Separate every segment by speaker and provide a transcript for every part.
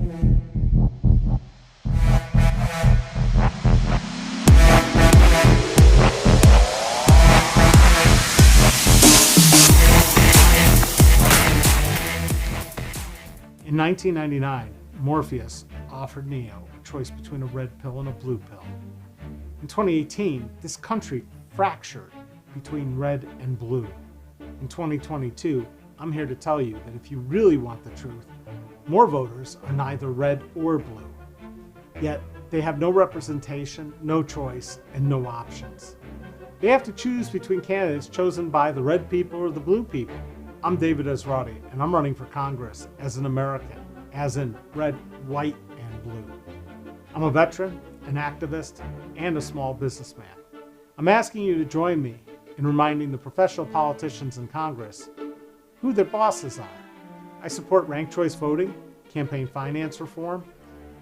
Speaker 1: In 1999, Morpheus offered Neo a choice between a red pill and a blue pill. In 2018, this country fractured between red and blue. In 2022, I'm here to tell you that if you really want the truth, more voters are neither red or blue. Yet, they have no representation, no choice, and no options. They have to choose between candidates chosen by the red people or the blue people. I'm David Esrati, and I'm running for Congress as an American, as in red, white, and blue. I'm a veteran, an activist, and a small businessman. I'm asking you to join me in reminding the professional politicians in Congress who their bosses are. I support ranked choice voting, campaign finance reform,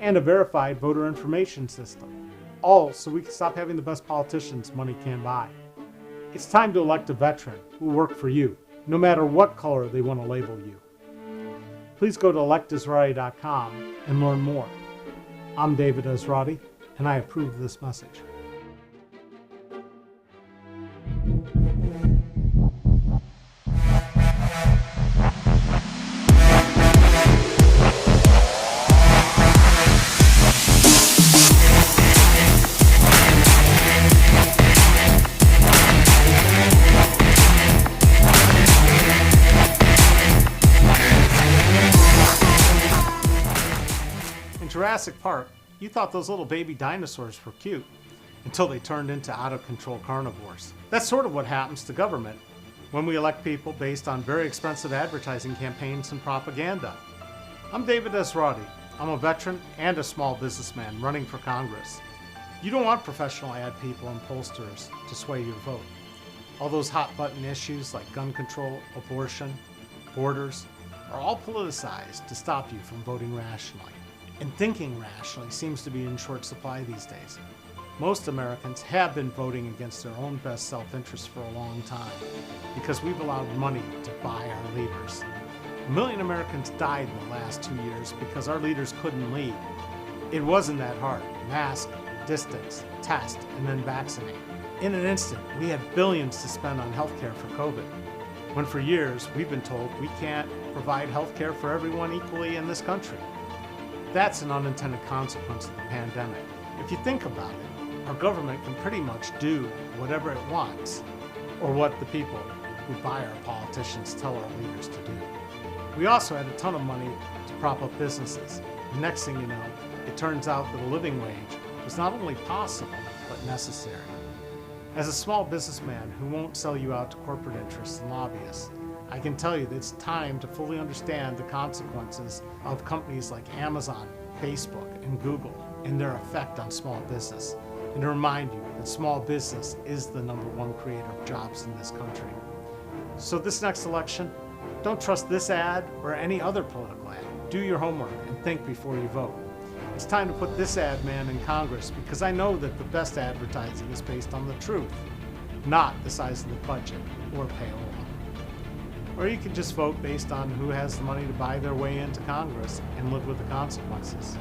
Speaker 1: and a verified voter information system, all so we can stop having the best politicians money can buy. It's time to elect a veteran who will work for you, no matter what color they want to label you. Please go to electesrati.com and learn more. I'm David Esrati, and I approve this message. Jurassic Park, you thought those little baby dinosaurs were cute until they turned into out-of-control carnivores. That's sort of what happens to government when we elect people based on very expensive advertising campaigns and propaganda. I'm David Esrati. I'm a veteran and a small businessman running for Congress. You don't want professional ad people and pollsters to sway your vote. All those hot-button issues like gun control, abortion, borders are all politicized to stop you from voting rationally. And thinking rationally seems to be in short supply these days. Most Americans have been voting against their own best self-interest for a long time because we've allowed money to buy our leaders. 1 million Americans died in the last 2 years because our leaders couldn't lead. It wasn't that hard. Mask, distance, test, and then vaccinate. In an instant, we had billions to spend on healthcare for COVID, when for years we've been told we can't provide healthcare for everyone equally in this country. That's an unintended consequence of the pandemic. If you think about it, our government can pretty much do whatever it wants, or what the people who buy our politicians tell our leaders to do. We also had a ton of money to prop up businesses. The next thing you know, it turns out that a living wage was not only possible, but necessary. As a small businessman who won't sell you out to corporate interests and lobbyists, I can tell you that it's time to fully understand the consequences of companies like Amazon, Facebook, and Google and their effect on small business, and to remind you that small business is the #1 creator of jobs in this country. So this next election, don't trust this ad or any other political ad. Do your homework and think before you vote. It's time to put this ad man in Congress because I know that the best advertising is based on the truth, not the size of the budget or payola. Or you can just vote based on who has the money to buy their way into Congress and live with the consequences.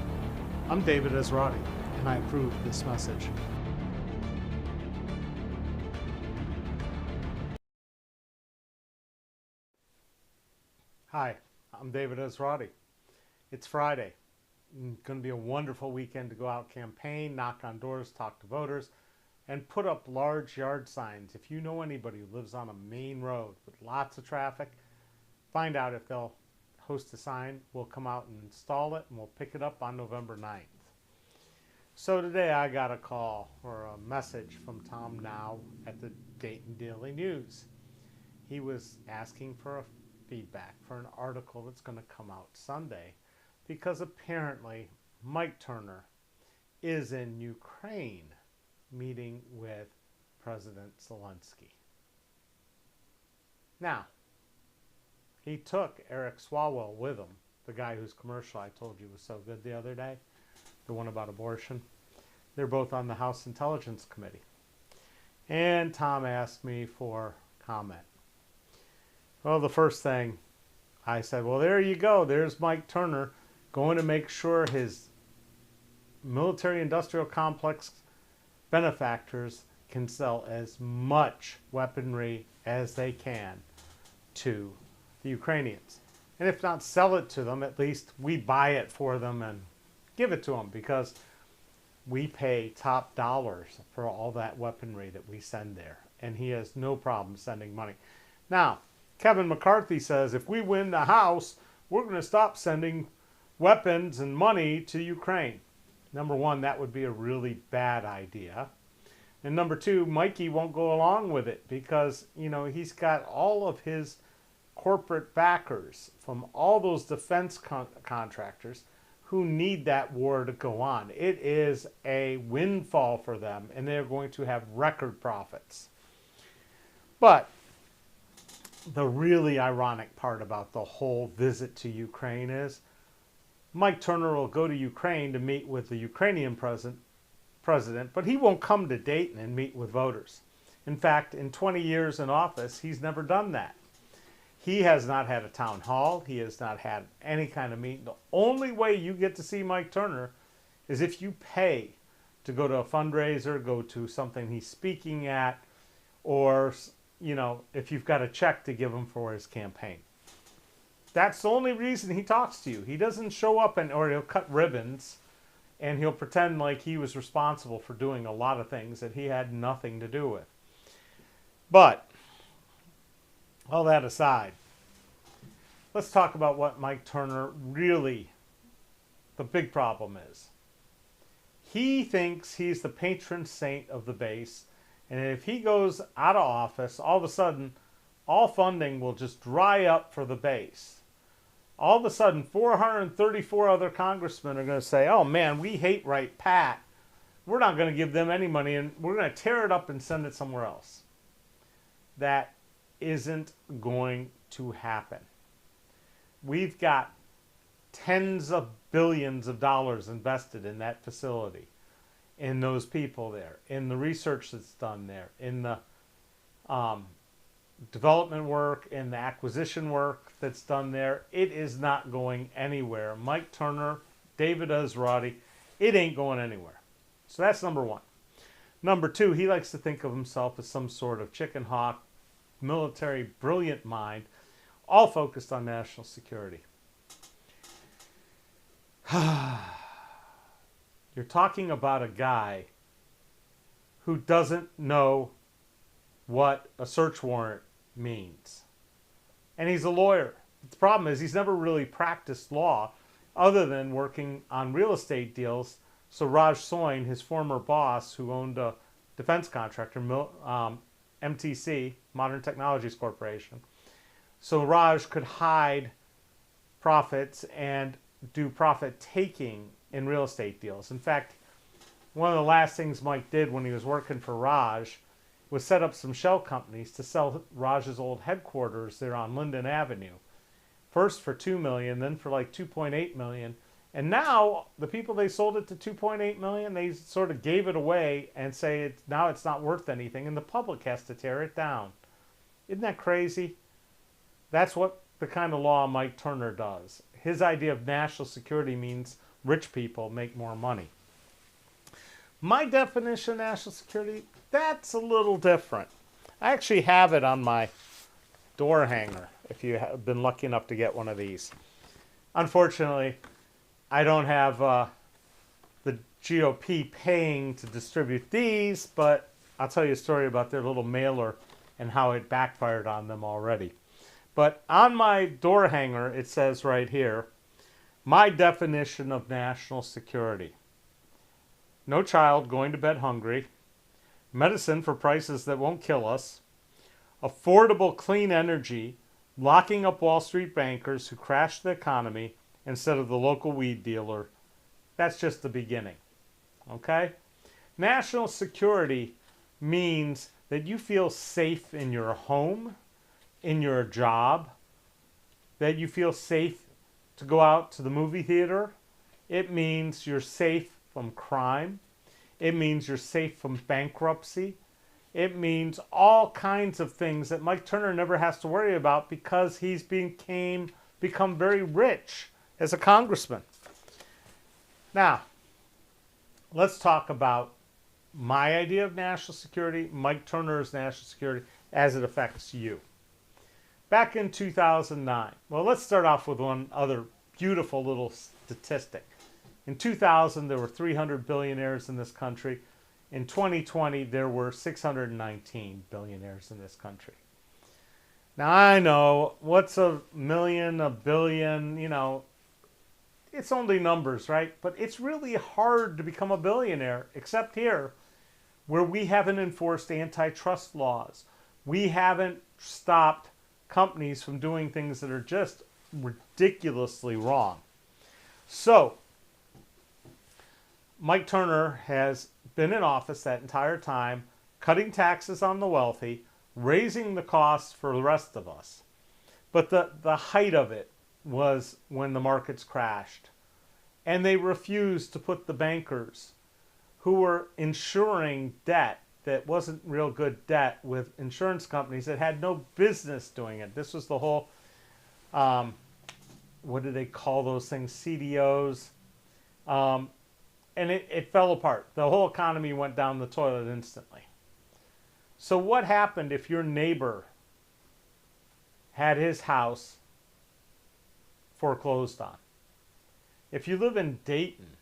Speaker 1: I'm David Esrati, and I approve this message. Hi, I'm David Esrati. It's Friday. It's going to be a wonderful weekend to go out campaign, knock on doors, talk to voters, and put up large yard signs. If you know anybody who lives on a main road with lots of traffic, find out if they'll host a sign. We'll come out and install it, and we'll pick it up on November 9th. So today I got a call or a message from Tom Now at the Dayton Daily News. He was asking for a feedback for an article that's going to come out Sunday because apparently Mike Turner is in Ukraine meeting with President Zelensky. Now, he took Eric Swalwell with him, the guy whose commercial I told you was so good the other day, the one about abortion. They're both on the House Intelligence Committee. And Tom asked me for comment. Well, the first thing I said, well, there you go. There's Mike Turner going to make sure his military-industrial complex benefactors can sell as much weaponry as they can to the Ukrainians. And if not sell it to them, at least we buy it for them and give it to them, because we pay top dollars for all that weaponry that we send there. And he has no problem sending money. Now, Kevin McCarthy says if we win the House, we're going to stop sending weapons and money to Ukraine. Number one, that would be a really bad idea. And number two, Mikey won't go along with it because, you know, he's got all of his corporate backers from all those defense contractors who need that war to go on. It is a windfall for them, and they're going to have record profits. But the really ironic part about the whole visit to Ukraine is Mike Turner will go to Ukraine to meet with the Ukrainian president, but he won't come to Dayton and meet with voters. In fact, in 20 years in office, he's never done that. He has not had a town hall. He has not had any kind of meeting. The only way you get to see Mike Turner is if you pay to go to a fundraiser, go to something he's speaking at, or, you know, if you've got a check to give him for his campaign. That's the only reason he talks to you. He doesn't show up or he'll cut ribbons and he'll pretend like he was responsible for doing a lot of things that he had nothing to do with. But all that aside, let's talk about what Mike Turner really, the big problem is. He thinks he's the patron saint of the base, and if he goes out of office, all of a sudden, all funding will just dry up for the base. All of a sudden, 434 other congressmen are going to say, oh man, we hate Right Pat. We're not going to give them any money, and we're going to tear it up and send it somewhere else. That isn't going to happen. We've got tens of billions of dollars invested in that facility, in those people there, in the research that's done there, in the development work, in the acquisition work that's done there. It is not going anywhere. Mike Turner, David Esrati, it ain't going anywhere. So that's number one. Number two, he likes to think of himself as some sort of chicken hawk, military brilliant mind, all focused on national security. You're talking about a guy who doesn't know what a search warrant means. And he's a lawyer. The problem is he's never really practiced law other than working on real estate deals. So Raj Soin, his former boss who owned a defense contractor, MTC, Modern Technologies Corporation. So Raj could hide profits and do profit taking in real estate deals. In fact, one of the last things Mike did when he was working for Raj was set up some shell companies to sell Raj's old headquarters there on Linden Avenue. First for $2 million, then for like $2.8 million. And now the people they sold it to $2.8 million, they sort of gave it away and say now it's not worth anything, and the public has to tear it down. Isn't that crazy? That's what the kind of law Mike Turner does. His idea of national security means rich people make more money. My definition of national security, that's a little different. I actually have it on my door hanger, if you have been lucky enough to get one of these. Unfortunately, I don't have the GOP paying to distribute these, but I'll tell you a story about their little mailer and how it backfired on them already. But on my door hanger, it says right here, my definition of national security. No child going to bed hungry. Medicine for prices that won't kill us. Affordable clean energy. Locking up Wall Street bankers who crashed the economy instead of the local weed dealer. That's just the beginning. Okay? National security means that you feel safe in your home, in your job, that you feel safe to go out to the movie theater. It means you're safe from crime. It means you're safe from bankruptcy. It means all kinds of things that Mike Turner never has to worry about because he's become very rich as a congressman. Now, let's talk about my idea of national security, Mike Turner's national security, as it affects you. Back in 2009, well, let's start off with one other beautiful little statistic. In 2000, there were 300 billionaires in this country. In 2020, there were 619 billionaires in this country. Now, I know, what's a million, a billion, you know, it's only numbers, right? But it's really hard to become a billionaire, except here, where we haven't enforced antitrust laws. We haven't stopped companies from doing things that are just ridiculously wrong. So, Mike Turner has been in office that entire time, cutting taxes on the wealthy, raising the costs for the rest of us. But the height of it was when the markets crashed. And they refused to put the bankers who were insuring debt that wasn't real good debt with insurance companies that had no business doing it. This was the whole, what do they call those things? CDOs. And it fell apart. The whole economy went down the toilet instantly. So what happened if your neighbor had his house foreclosed on? If you live in Dayton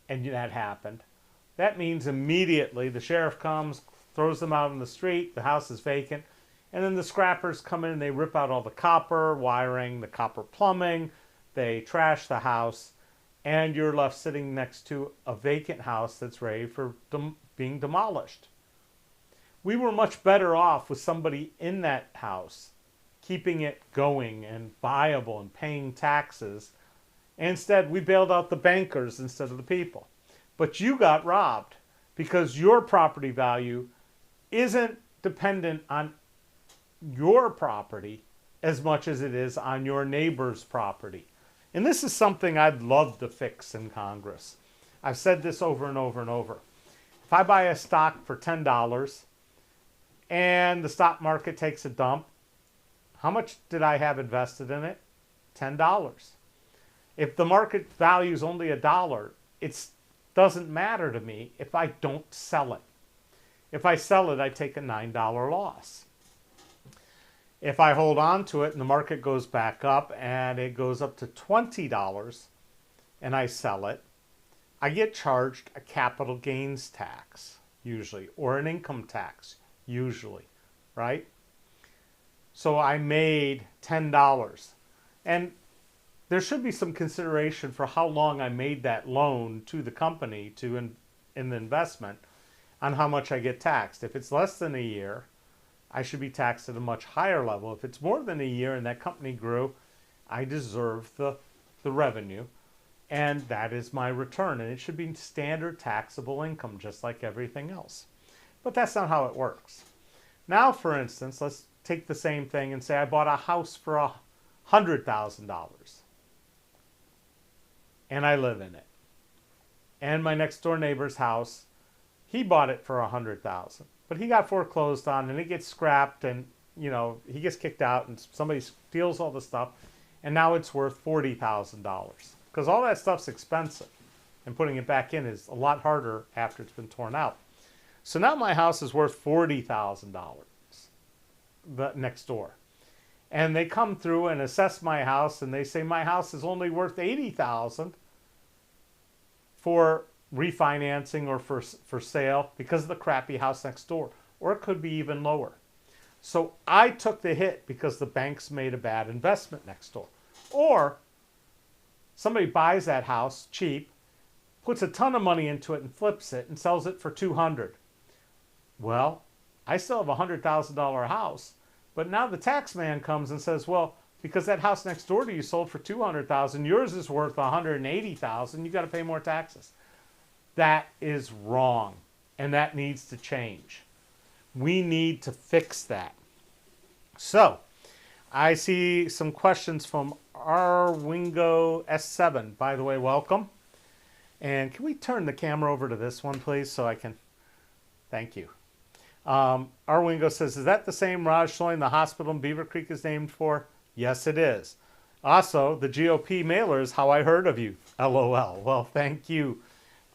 Speaker 1: and that happened, that means immediately the sheriff comes, throws them out on the street, the house is vacant, and then the scrappers come in and they rip out all the copper wiring, the copper plumbing, they trash the house, and you're left sitting next to a vacant house that's ready for being demolished. We were much better off with somebody in that house, keeping it going and viable and paying taxes. Instead, we bailed out the bankers instead of the people. But you got robbed because your property value isn't dependent on your property as much as it is on your neighbor's property. And this is something I'd love to fix in Congress. I've said this over and over and over. If I buy a stock for $10 and the stock market takes a dump, how much did I have invested in it? $10. If the market value is only $1, it doesn't matter to me if I don't sell it. If I sell it, I take a $9 loss. If I hold on to it and the market goes back up and it goes up to $20 and I sell it, I get charged a capital gains tax, usually, or an income tax, usually, right? So I made $10. And there should be some consideration for how long I made that loan to the company to in the investment on how much I get taxed. If it's less than a year, I should be taxed at a much higher level. If it's more than a year and that company grew, I deserve the revenue, and that is my return. And it should be standard taxable income, just like everything else. But that's not how it works. Now, for instance, let's take the same thing and say I bought a house for $100,000. And I live in it. And my next door neighbor's house, he bought it for $100,000. But he got foreclosed on and it gets scrapped and, you know, he gets kicked out and somebody steals all the stuff. And now it's worth $40,000. Because all that stuff's expensive. And putting it back in is a lot harder after it's been torn out. So now my house is worth $40,000 next door. And they come through and assess my house and they say my house is only worth $80,000 for refinancing or for sale because of the crappy house next door. Or it could be even lower. So I took the hit because the banks made a bad investment next door. Or somebody buys that house cheap, puts a ton of money into it and flips it and sells it for $200,000. Well, I still have a $100,000 house, but now the tax man comes and says, well, because that house next door to you sold for $200,000, yours is worth $180,000, you got to pay more taxes. That is wrong, and that needs to change. We need to fix that. So, I see some questions from Arwingo S7. By the way, welcome. And can we turn the camera over to this one, please, so I can... Thank you. Arwingo says, is that the same Raj Soin the hospital in Beaver Creek is named for? Yes, it is. Also, the GOP mailer is how I heard of you. LOL. Well, thank you,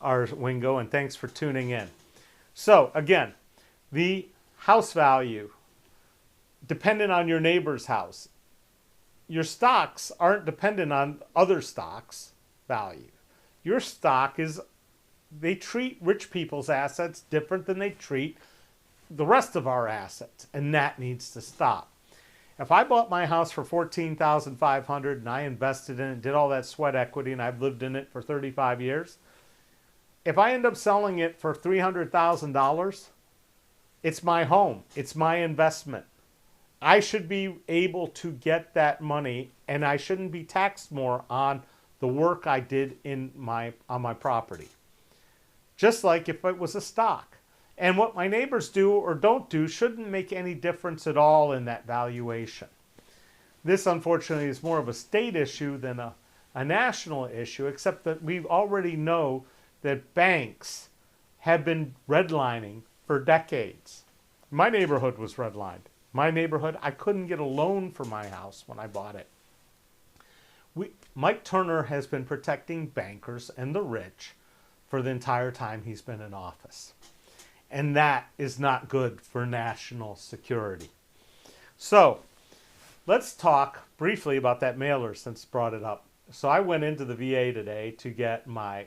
Speaker 1: R. Wingo, and thanks for tuning in. So, again, the house value dependent on your neighbor's house. Your stocks aren't dependent on other stocks' value. Your stock is, they treat rich people's assets different than they treat the rest of our assets, and that needs to stop. If I bought my house for $14,500 and I invested in it, did all that sweat equity, and I've lived in it for 35 years, if I end up selling it for $300,000, it's my home. It's my investment. I should be able to get that money, and I shouldn't be taxed more on the work I did on my property. Just like if it was a stock. And what my neighbors do or don't do shouldn't make any difference at all in that valuation. This, unfortunately, is more of a state issue than a national issue, except that we already know that banks have been redlining for decades. My neighborhood was redlined. My neighborhood, I couldn't get a loan for my house when I bought it. Mike Turner has been protecting bankers and the rich for the entire time he's been in office. And that is not good for national security. So, let's talk briefly about that mailer since I brought it up. So I went into the VA today to get my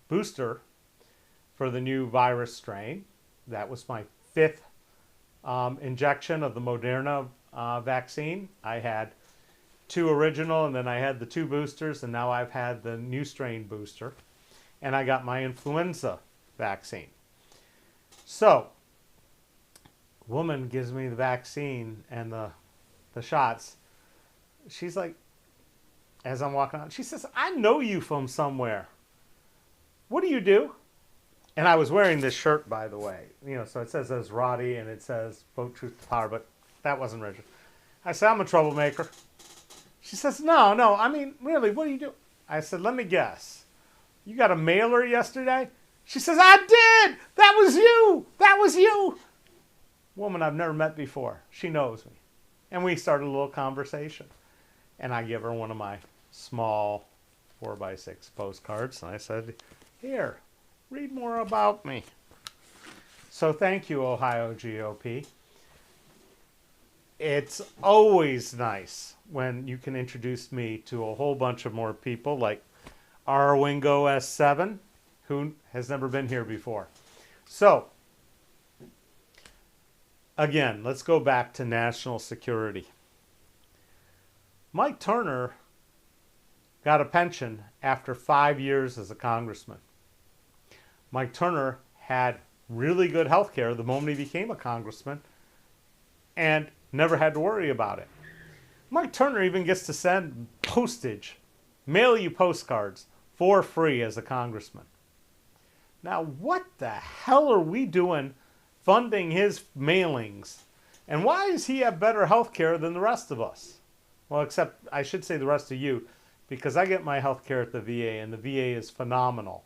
Speaker 1: booster for the new virus strain. That was my 5th injection of the Moderna vaccine. I had 2 original, and then I had the 2 boosters, and now I've had the new strain booster. And I got my influenza vaccine. So, woman gives me the vaccine and the shots. She's like, as I'm walking out, she says, "I know you from somewhere. What do you do?" And I was wearing this shirt, by the way. You know, so it says Esrati and it says Vote Truth to Power, but that wasn't registered. I said, "I'm a troublemaker." She says, no, I mean, really, what do you do?" I said, "Let me guess. You got a mailer yesterday?" She says, "I did! That was you! That was you!" Woman I've never met before. She knows me. And we started a little conversation. And I give her one of my small 4x6 postcards. And I said, "Here, read more about me." So thank you, Ohio GOP. It's always nice when you can introduce me to a whole bunch of more people like R. Wingo S7, who has never been here before. So, again, let's go back to national security. Mike Turner got a pension after 5 years as a congressman. Mike Turner had really good health care the moment he became a congressman and never had to worry about it. Mike Turner even gets to send postage, mail you postcards for free as a congressman. Now, what the hell are we doing funding his mailings? And why does he have better health care than the rest of us? Well, except I should say the rest of you, because I get my health care at the VA, and the VA is phenomenal.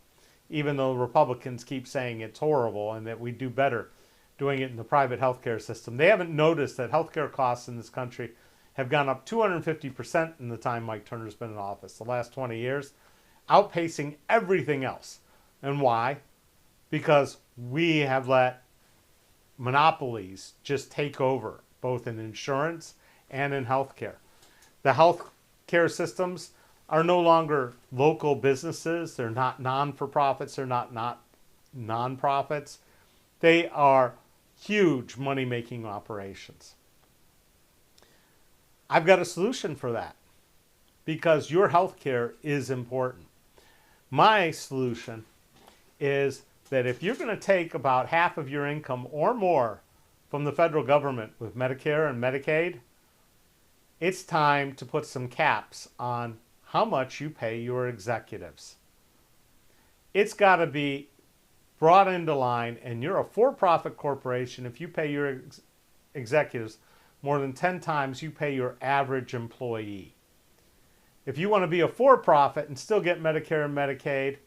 Speaker 1: Even though Republicans keep saying it's horrible and that we do better doing it in the private healthcare system. They haven't noticed that healthcare costs in this country have gone up 250% in the time Mike Turner's been in office, the last 20 years, outpacing everything else. And why? Because we have let monopolies just take over, both in insurance and in healthcare. The healthcare systems are no longer local businesses. They're not non-for-profits. They're not non-profits. They are huge money-making operations. I've got a solution for that because your health care is important. My solution is that if you're going to take about half of your income or more from the federal government with Medicare and Medicaid, it's time to put some caps on how much you pay your executives. It's got to be brought into line, and you're a for-profit corporation if you pay your executives more than 10 times you pay your average employee. If you want to be a for-profit and still get Medicare and Medicaid,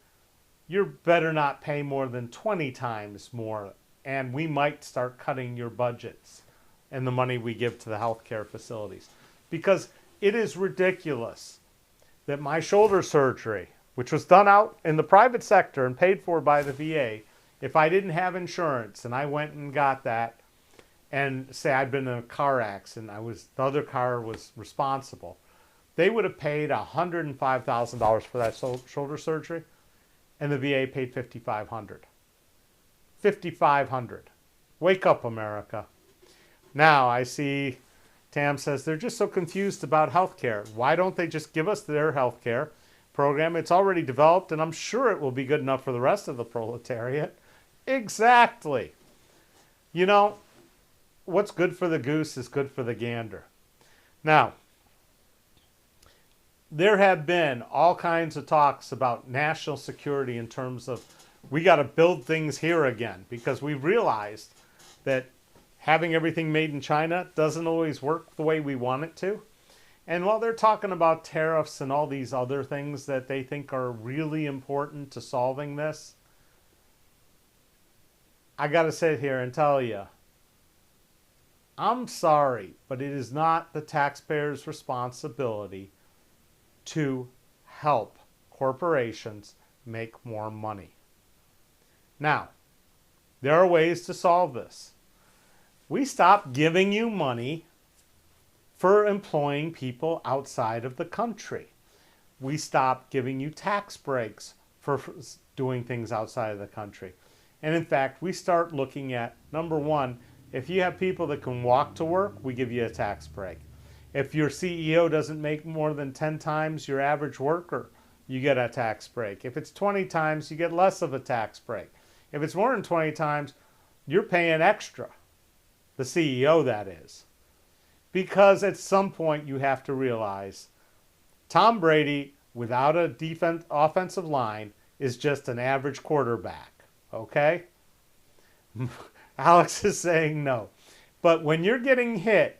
Speaker 1: you better not pay more than 20 times more, and we might start cutting your budgets and the money we give to the healthcare facilities. Because it is ridiculous that my shoulder surgery, which was done out in the private sector and paid for by the VA, if I didn't have insurance and I went and got that, and say I'd been in a car accident, the other car was responsible, they would have paid $105,000 for that shoulder surgery, and the VA paid $5,500. $5,500. Wake up, America. Now I see Tam says they're just so confused about healthcare. Why don't they just give us their healthcare program? It's already developed, and I'm sure it will be good enough for the rest of the proletariat. Exactly. You know, what's good for the goose is good for the gander. Now, there have been all kinds of talks about national security in terms of we got to build things here again, because we've realized that having everything made in China doesn't always work the way we want it to. And while they're talking about tariffs and all these other things that they think are really important to solving this, I got to sit here and tell you, I'm sorry, but it is not the taxpayers' responsibility to help corporations make more money. Now, there are ways to solve this. We stop giving you money for employing people outside of the country. We stop giving you tax breaks for doing things outside of the country. And in fact, we start looking at, number one, if you have people that can walk to work, we give you a tax break. If your CEO doesn't make more than 10 times your average worker, you get a tax break. If it's 20 times, you get less of a tax break. If it's more than 20 times, you're paying extra. The CEO, that is. Because at some point you have to realize Tom Brady, without a offensive line, is just an average quarterback. Okay? Alex is saying no. But when you're getting hit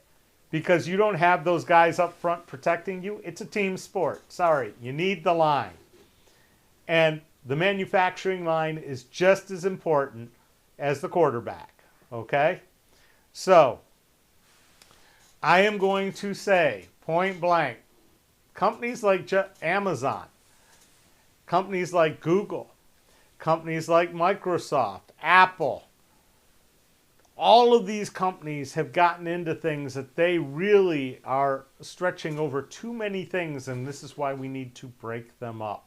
Speaker 1: because you don't have those guys up front protecting you, it's a team sport. Sorry, you need the line. And the manufacturing line is just as important as the quarterback. Okay? So, I am going to say, point blank, companies like Amazon, companies like Google, companies like Microsoft, Apple, all of these companies have gotten into things that they really are stretching over too many things, and this is why we need to break them up.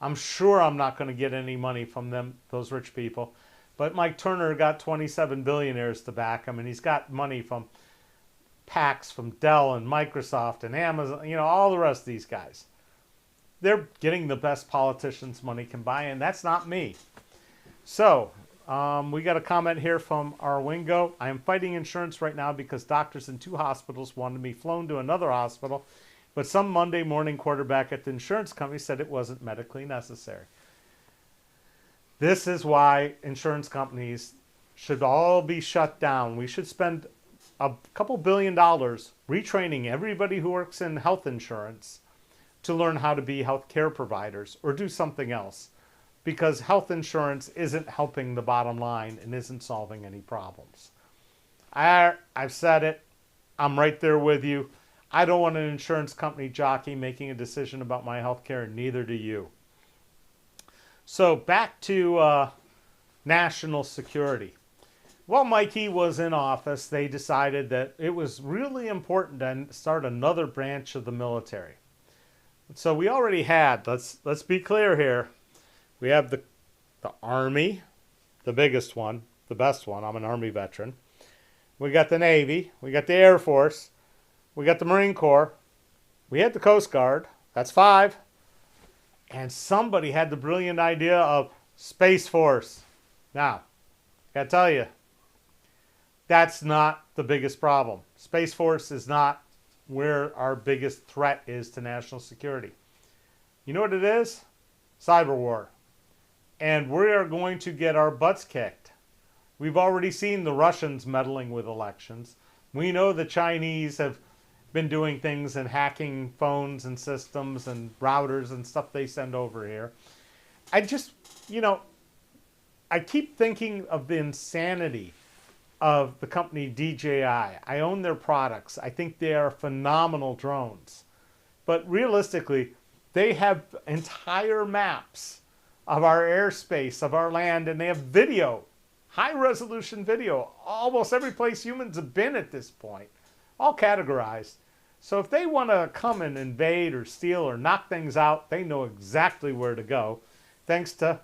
Speaker 1: I'm sure I'm not going to get any money from them, those rich people, but Mike Turner got 27 billionaires to back him, and he's got money from PACs from Dell and Microsoft and Amazon, you know, all the rest of these guys. They're getting the best politicians money can buy, and that's not me. So, we got a comment here from our Wingo. I am fighting insurance right now because doctors in 2 hospitals wanted me flown to another hospital, but some Monday morning quarterback at the insurance company said it wasn't medically necessary. This is why insurance companies should all be shut down. We should spend a couple $1 billion retraining everybody who works in health insurance to learn how to be health care providers or do something else, because health insurance isn't helping the bottom line and isn't solving any problems. I've said it. I'm right there with you. I don't want an insurance company jockey making a decision about my health care, and neither do you. So back to national security. While Mikey was in office, they decided that it was really important to start another branch of the military. So we already had, let's be clear here, we have the Army, the biggest one, the best one. I'm an Army veteran. We got the Navy, we got the Air Force, we got the Marine Corps, we had the Coast Guard, that's 5. And somebody had the brilliant idea of Space Force. Now, gotta tell you, that's not the biggest problem. Space Force is not where our biggest threat is to national security. You know what it is? Cyber war. And we are going to get our butts kicked. We've already seen the Russians meddling with elections. We know the Chinese have been doing things and hacking phones and systems and routers and stuff they send over here. I just, I keep thinking of the insanity of the company DJI. I own their products. I think they are phenomenal drones. But realistically, they have entire maps of our airspace, of our land, and they have video, high resolution video, almost every place humans have been at this point, all categorized. So if they want to come and invade or steal or knock things out, they know exactly where to go, thanks to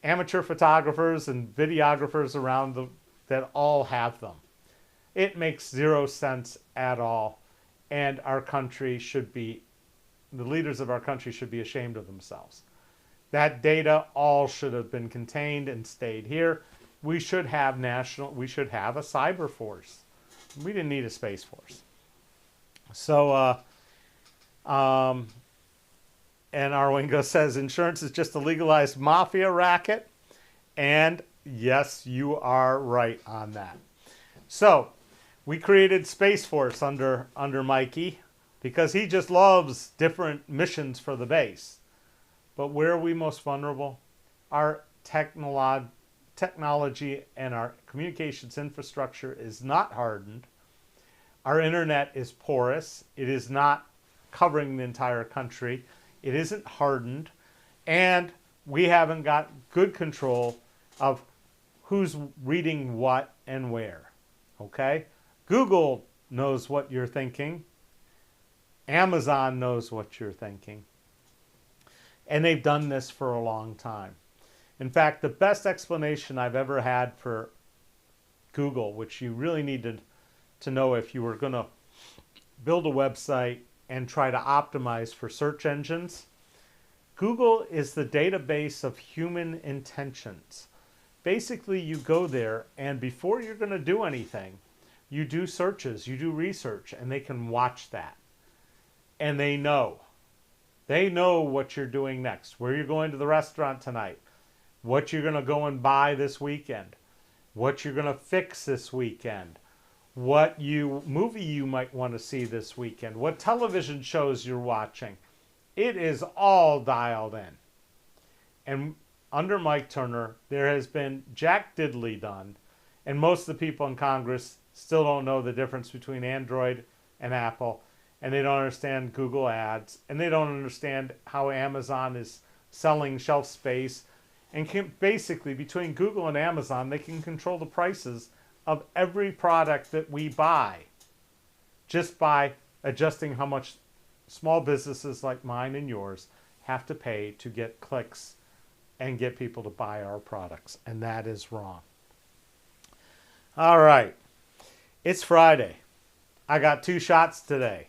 Speaker 1: amateur photographers and videographers around that all have them. It makes zero sense at all, and our country should be, the leaders of our country should be ashamed of themselves. That data all should have been contained and stayed here. We should have we should have a cyber force. We didn't need a space force. So, and Arwingo says insurance is just a legalized mafia racket. And yes, you are right on that. So we created Space Force under Mikey because he just loves different missions for the base. But where are we most vulnerable? Our technology and our communications infrastructure is not hardened. Our internet is porous. It is not covering the entire country. It isn't hardened. And we haven't got good control of who's reading what and where. Okay? Google knows what you're thinking. Amazon knows what you're thinking. And they've done this for a long time. In fact, the best explanation I've ever had for Google, which you really needed to know if you were going to build a website and try to optimize for search engines, Google is the database of human intentions. Basically, you go there, and before you're going to do anything, you do searches, you do research, and they can watch that. And they know. They know what you're doing next, where you're going to the restaurant tonight, what you're going to go and buy this weekend, what you're going to fix this weekend, what movie you might want to see this weekend, what television shows you're watching. It is all dialed in. And under Mike Turner, there has been jack diddly done, and most of the people in Congress still don't know the difference between Android and Apple, and they don't understand Google Ads, and they don't understand how Amazon is selling shelf space. And basically, between Google and Amazon, they can control the prices of every product that we buy just by adjusting how much small businesses like mine and yours have to pay to get clicks and get people to buy our products. And that is wrong. All right. It's Friday. I got 2 shots today.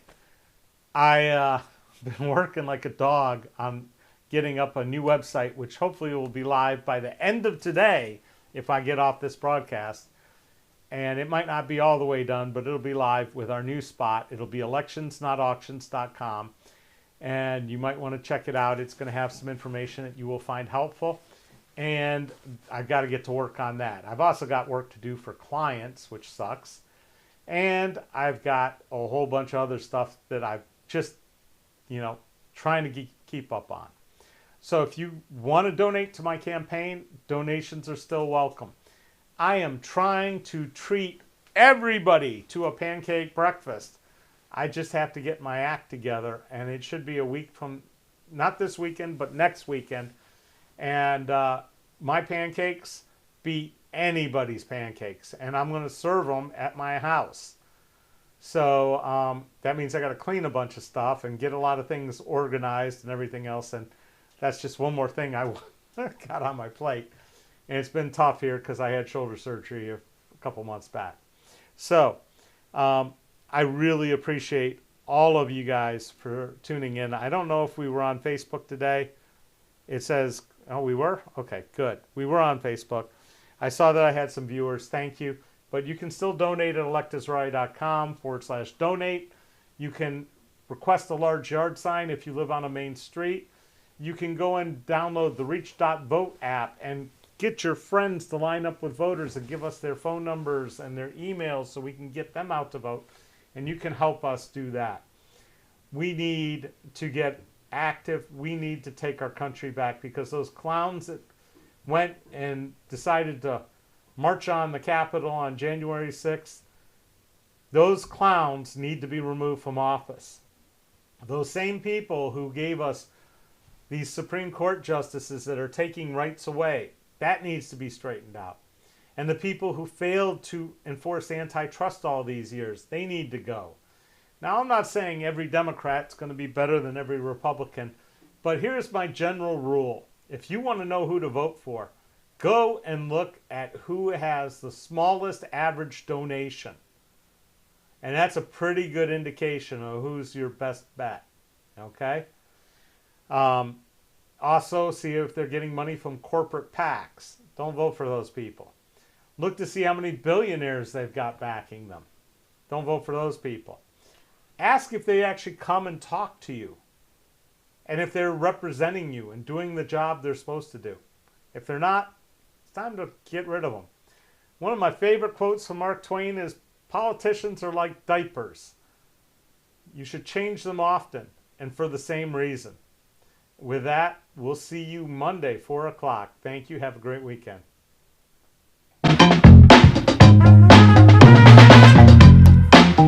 Speaker 1: I've been working like a dog on getting up a new website, which hopefully will be live by the end of today if I get off this broadcast. And it might not be all the way done, but it'll be live with our new spot. It'll be electionsnotauctions.com. And you might want to check it out. It's going to have some information that you will find helpful. And I've got to get to work on that. I've also got work to do for clients, which sucks. And I've got a whole bunch of other stuff that I've just, trying to keep up on. So if you want to donate to my campaign, donations are still welcome. I am trying to treat everybody to a pancake breakfast. I just have to get my act together, and it should be a week from, not this weekend, but next weekend. And my pancakes beat anybody's pancakes, and I'm going to serve them at my house. So that means I got to clean a bunch of stuff and get a lot of things organized and everything else. And that's just one more thing I got on my plate. And it's been tough here because I had shoulder surgery a couple months back. So I really appreciate all of you guys for tuning in. I don't know if we were on Facebook today. It says, oh, we were? Okay, good. We were on Facebook. I saw that I had some viewers. Thank you. But you can still donate at electisright.com/donate. You can request a large yard sign if you live on a main street. You can go and download the Reach.vote app and get your friends to line up with voters and give us their phone numbers and their emails so we can get them out to vote. And you can help us do that. We need to get active. We need to take our country back because those clowns that went and decided to march on the Capitol on January 6th, those clowns need to be removed from office. Those same people who gave us these Supreme Court justices that are taking rights away, that needs to be straightened out. And the people who failed to enforce antitrust all these years, they need to go. Now, I'm not saying every Democrat's going to be better than every Republican, but here's my general rule. If you want to know who to vote for, go and look at who has the smallest average donation. And that's a pretty good indication of who's your best bet. Okay? Also, see if they're getting money from corporate PACs. Don't vote for those people. Look to see how many billionaires they've got backing them. Don't vote for those people. Ask if they actually come and talk to you. And if they're representing you and doing the job they're supposed to do. If they're not, it's time to get rid of them. One of my favorite quotes from Mark Twain is, politicians are like diapers. You should change them often and for the same reason. With that, we'll see you Monday, 4 o'clock. Thank you. Have a great weekend.